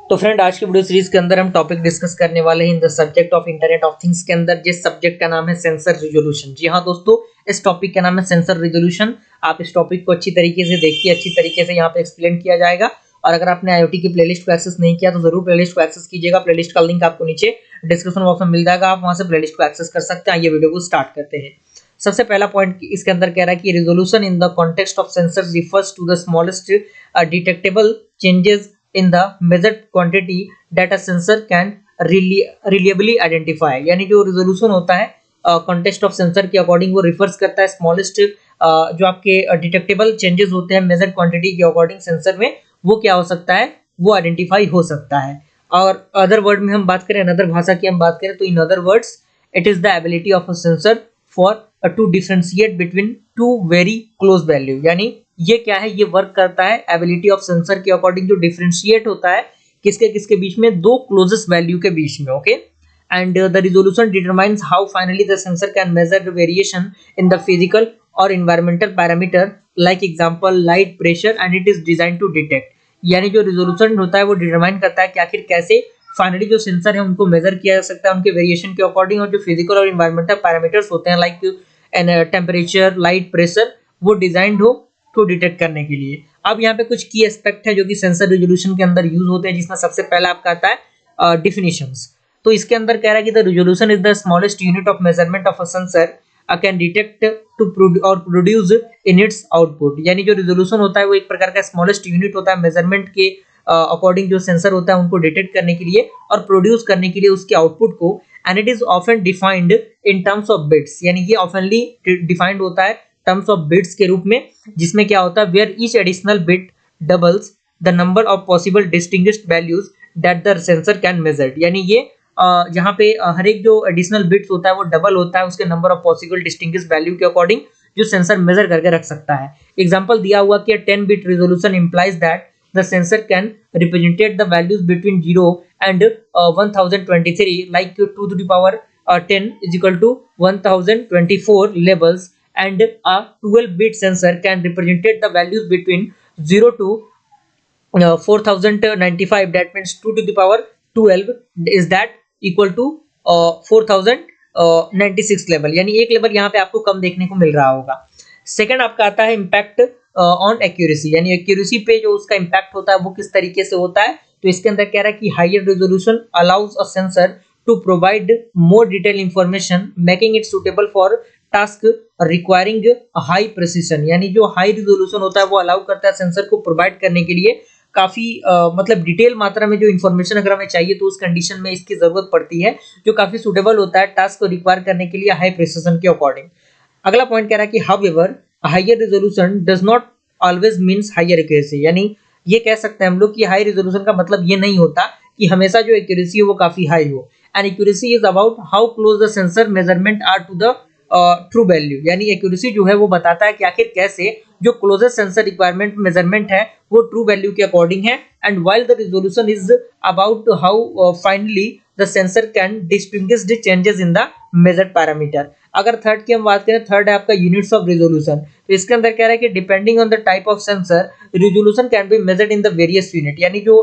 तो फ्रेंड, आज की वीडियो सीरीज के अंदर हम टॉपिक डिस्कस करने वाले हैं in the subject of internet of things के अंदर, जिस सब्जेक्ट का नाम है सेंसर रिजोल्यूशन। जी हाँ दोस्तों, इस टॉपिक का नाम है सेंसर रिजोल्यूशन। आप इस टॉपिक को अच्छी तरीके से देखिए, अच्छी तरीके से यहाँ पे एक्सप्लेन किया जाएगा। और अगर आपने आईओटी की प्लेलिस्ट को एक्सेस नहीं किया तो जरूर प्लेलिस्ट को एक्सेस कीजिएगा। प्लेलिस्ट का लिंक आपको नीचे डिस्क्रिप्शन बॉक्स में मिल जाएगा, आप वहां से प्लेलिस्ट को एक्सेस कर सकते हैं। ये वीडियो को स्टार्ट करते हैं। सबसे पहला पॉइंट इसके अंदर कह रहा है कि resolution in the context of sensor refers to the smallest detectable changes in the measured quantity that a sensor can reliably identify। यानी जो रिजोल्यूशन होता है कॉन्टेक्स्ट ऑफ सेंसर के अकॉर्डिंग वो रिफर्स करता है स्मॉलेस्ट जो आपके डिटेक्टेबल चेंजेस होते हैं मेजर्ड क्वांटिटी के अकॉर्डिंग सेंसर में, वो क्या हो सकता है, वो आइडेंटिफाई हो सकता है। और अदर वर्ड में हम बात करें, अदर भाषा की हम बात करें तो in other words it is the ability of a sensor for to differentiate between two very close value. यानी ये क्या है, ये वर्क करता है एबिलिटी ऑफ सेंसर के अकॉर्डिंग, जो डिफरेंशिएट होता है किसके किसके बीच में, दो क्लोजेस्ट वैल्यू के बीच में। Okay, and the resolution determines how finely the sensor can measure the variation in the physical और environmental parameter like example light, pressure, and it is design to detect. यानी जो रिजोल्यूशन होता है वो determine करता है कि आखिर कैसे फाइनली जो सेंसर है उनको मेजर किया जा सकता है उनके वेरिएशन के अकॉर्डिंग, और जो फिजिकल और इन्वायरमेंटल पैरामीटर्स होते हैं लाइक टेम्परेचर, लाइट, प्रेशर, वो डिजाइंड हो को डिटेक्ट करने के लिए। अब यहाँ पे कुछ की एस्पेक्ट है जो कि सेंसर रिजोल्यूशन के अंदर यूज होते हैं, जिसमें सबसे पहला आपका आता है डिफिनेशंस। तो इसके अंदर कह रहा है कि the resolution is the smallest unit of measurement of a sensor can detect to और प्रोड्यूस इन इट्स आउटपुट। यानी जो रिजोल्यूशन होता है वो एक प्रकार का स्मॉलेस्ट यूनिट होता है मेजरमेंट के अकॉर्डिंग, जो सेंसर होता है उनको डिटेक्ट करने के लिए और प्रोड्यूस करने के लिए उसके आउटपुट को। And it is often defined in terms of bits. यानी ये ऑफनली डिफाइंड होता है टर्म्स ऑफ बिट्स के रूप में, जिसमें क्या होता है, where each additional bit doubles the number of possible distinguished values that the sensor can measure. यानी ये जहाँ पे हर एक जो एडिशनल बिट्स होता है वो डबल होता है उसके number of possible distinguished value के अकॉर्डिंग, जो सेंसर मेजर करके रख सकता है। एग्जांपल दिया हुआ कि 10 bit resolution implies that the sensor can represent the values between 0 and 1023, like 2 to the power 10 is equal to 1024 labels, and a 12-bit sensor can represent the values between 0 to 4095, that means 2 to the power 12 is that equal to 4096 level. यानी एक level यहाँ पे आपको कम देखने को मिल रहा होगा। Second आपका आता है इम्पैक्ट ऑन एक्यूरेसी। यानी एक्यूरेसी पे जो उसका इम्पैक्ट होता है वो किस तरीके से होता है, तो इसके अंदर कह रहा है कि higher resolution allows a sensor to provide more detail information making it suitable for task requiring high precision. यानी जो हाई रिजोल्यूशन होता है वो अलाउ करता है सेंसर को प्रोवाइड करने के लिए काफी मतलब डिटेल मात्रा में जो इन्फॉर्मेशन अगर हमें चाहिए तो उस कंडीशन में इसकी जरूरत पड़ती है, जो काफी सुटेबल होता है टास्क को रिक्वायर करने के लिए हाई प्रिसिशन के अकॉर्डिंग। अगला पॉइंट कह रहा है कि however higher resolution does not always means higher accuracy. यानी ये कह सकते हैं हम लोग कि हाई रिजोल्यूशन का मतलब ये नहीं होता कि हमेशा जो एक्यूरेसी है वो काफी हाई हो। And accuracy is about how close the sensor measurement are to the true value. यानी एक्यूरेसी जो है वो बताता है कि आखिर कैसे जो क्लोजेस्ट सेंसर रिक्वायरमेंट मेजरमेंट है वो ट्रू वैल्यू के अकॉर्डिंग है। And while the resolution is about how finely the sensor can distinguish the changes in the measured parameter. अगर थर्ड की हम बात करें, थर्ड है आपका यूनिट्स ऑफ रिजोल्यूशन। तो इसके अंदर कह रहा है कि depending on the type of sensor resolution can be measured in the various unit. यानी जो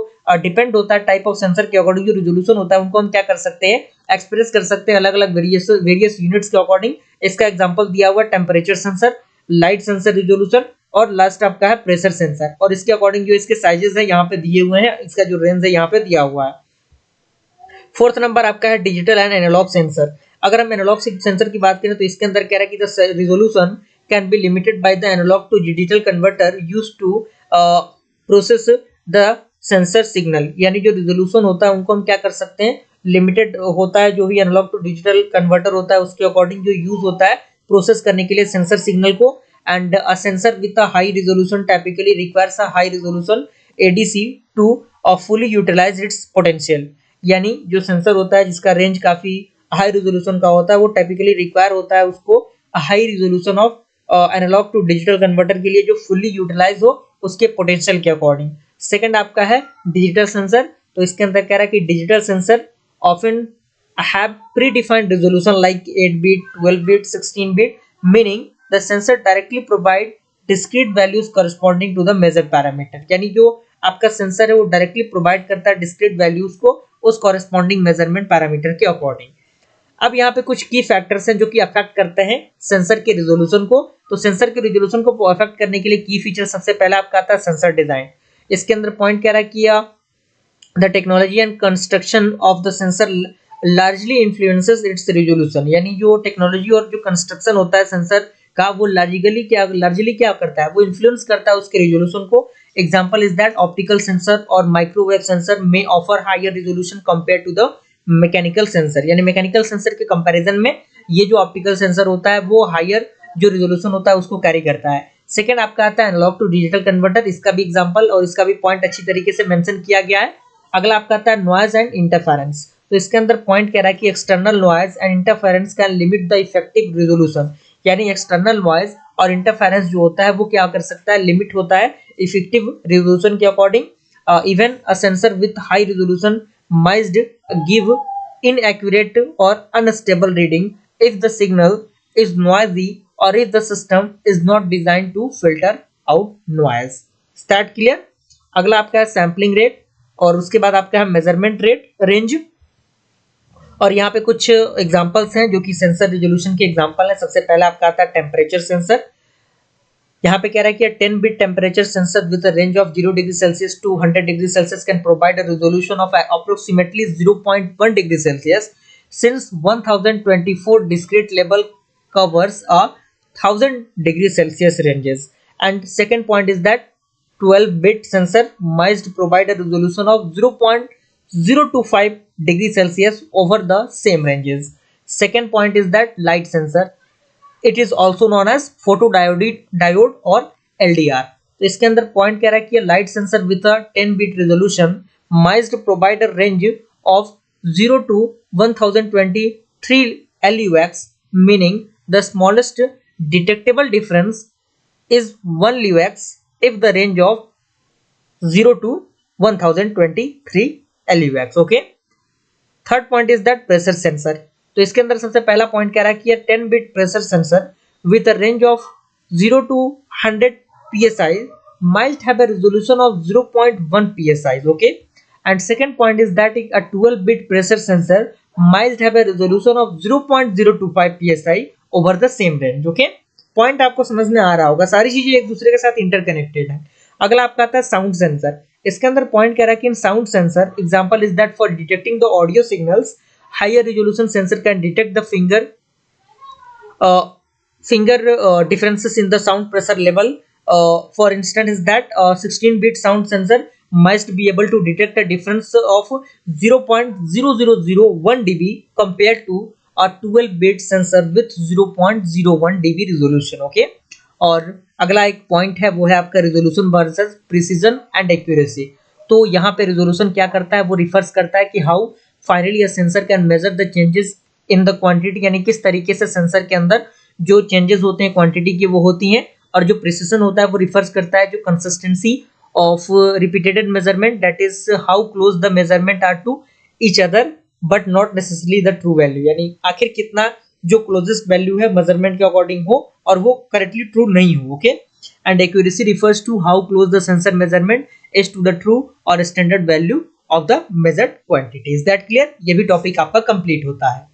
डिपेंड होता है टाइप ऑफ सेंसर के अकॉर्डिंग, जो रिजोल्यूशन होता है उनको हम क्या कर सकते हैं, एक्सप्रेस कर सकते हैं अलग अलग वेरियस यूनिट्स के अकॉर्डिंग। इसका एग्जांपल दिया हुआ temperature sensor, light sensor resolution, और लास्ट आपका है प्रेशर सेंसर। और इसके अकॉर्डिंग जो इसके साइजेस है यहाँ पे दिए हुए हैं, इसका जो रेंज है यहाँ पे दिया हुआ है। फोर्थ नंबर आपका है डिजिटल एंड एनालॉग सेंसर। अगर हम एनालॉग सेंसर की बात करें तो इसके अंदर कह रहा है कि the resolution can be limited by the analog to digital converter used to process the sensor signal. यानी जो रिजोल्यूशन होता है उनको हम क्या कर सकते हैं, लिमिटेड होता है, जो भी एनालॉग टू डिजिटल कन्वर्टर होता है उसके अकॉर्डिंग जो यूज होता है प्रोसेस करने के लिए सेंसर सिग्नल को। And a sensor with a high resolution typically requires a high resolution ADC to fully utilize its potential. यानी जो सेंसर होता है जिसका रेंज काफी हाई रिजोल्यूशन का होता है वो टाइपिकली रिक्वायर होता है उसको high resolution of analog to digital converter के लिए, जो फुल्ली यूटिलाइज हो उसके पोटेंशियल के अकॉर्डिंग। सेकंड आपका है डिजिटल सेंसर। तो इसके अंदर कह रहा है कि digital sensor often have predefined resolution like 8 bit, 12 bit, 16 bit, meaning the sensor directly provide discrete values corresponding to the measure parameter. यानी जो आपका सेंसर है वो डायरेक्टली प्रोवाइड करता है डिस्क्रीट वैल्यूज को उस कॉरेस्पॉन्डिंग मेजरमेंट पैरामीटर के अकॉर्डिंग। अब यहाँ पे कुछ की फैक्टर्स हैं जो कि अफेक्ट करते हैं सेंसर के रिजोल्यूशन को। तो सेंसर के रिजोल्यूशन को अफेक्ट करने के लिए की फीचर सबसे पहला आपका आता है सेंसर डिजाइन। इसके अंदर पॉइंट कह रहा है कि the technology and construction of the sensor largely influences it's resolution, यानी जो टेक्नोलॉजी और जो कंस्ट्रक्शन होता है सेंसर का वो लार्जली क्या करता है, वो इन्फ्लुएंस करता है उसके रिजोल्यूशन को। Example is that optical sensor और microwave sensor may offer higher resolution compare to the mechanical sensor, यानी मैकेनिकल सेंसर के कंपैरिजन में ये जो ऑप्टिकल सेंसर होता है वो हायर जो रिजोल्यूशन होता है उसको कैरी करता है। सेकंड आपका आता है एनालॉग टू डिजिटल कन्वर्टर, इसका भी एग्जांपल और इसका भी पॉइंट अच्छी तरीके से मेंशन किया गया है। अगला आपका आता है नॉइज एंड इंटरफेरेंस। तो इसके अंदर पॉइंट कह रहा है कि external noise and interference can limit the effective resolution, यानी एक्सटर्नल नॉइज और इंटरफेरेंस जो होता है वो क्या कर सकता है, लिमिट होता है इफेक्टिव रिजोल्यूशन के according. Even a sensor with high resolution might give inaccurate or unstable reading if the signal is noisy or if the system is not designed to filter out noise. Is that clear? अगला आपका है sampling rate और उसके बाद आपका है measurement rate range. और यहाँ पे कुछ एग्जांपल्स हैं जो कि सेंसर रिजोल्यूशन के एग्जांपल है। सबसे पहला आपका आता है टेम्परेचर सेंसर। यहाँ पे कह रहा है कि 10 bit temperature sensor with a range of 0 degree Celsius to 100 degree Celsius can provide a resolution of approximately 0.1 degree Celsius since 1024 discrete level covers a 1000 degree Celsius ranges. And second point is that 12 bit sensor must provide a resolution of 0.025 degree Celsius over the same ranges. Second point is that light sensor, it is also known as photodiode or LDR। तो इसके अंदर point कह रहा है कि light sensor with a 10 bit resolution must provide a range of 0 to 1023 LUX, meaning the smallest detectable difference is 1 LUX if the range of 0 to 1023 LUX। Okay. Third point is that pressure sensor. तो इसके अंदर सबसे पहला point कह रहा है कि 10 bit pressure sensor with a range of 0 to 100 psi might have a resolution of 0.1 psi, okay। And second point is that a 12 bit pressure sensor might have a resolution of 0.025 psi over the same range, okay। Point आपको समझ में आ रहा होगा, सारी चीजें एक दूसरे के साथ इंटरकनेक्टेड है। अगला आपका आता है साउंड सेंसर। इसके अंदर पॉइंट कह रहा है कि in sound sensor example is that for detecting the audio signals higher resolution sensor can detect the finger differences in the sound pressure level। For instance is that 16 bit sound sensor must be able to detect a difference of 0.0001 dB compared to a 12 bit sensor with 0.01 dB resolution, okay। और अगला एक point है वो है आपका resolution versus precision and accuracy. तो यहाँ पे रिजोल्यूशन क्या करता है, वो रिफर्स करता है कि how finally a sensor can measure the changes in the quantity, यानी किस तरीके से सेंसर के अंदर जो चेंजेस होते हैं क्वांटिटी की वो होती हैं। और जो प्रिसिजन होता है वो रिफर्स करता है जो consistency of repeated measurement, that is how close the measurement are to each other but not necessarily the true value, यानी आखिर कितना जो क्लोजेस्ट वैल्यू है मेजरमेंट के अकॉर्डिंग हो और वो करेक्टली ट्रू नहीं हो, okay. And accuracy refers to how close the sensor measurement is to the true और standard value of the measured quantity. Is that clear? ये भी टॉपिक आपका कंप्लीट होता है।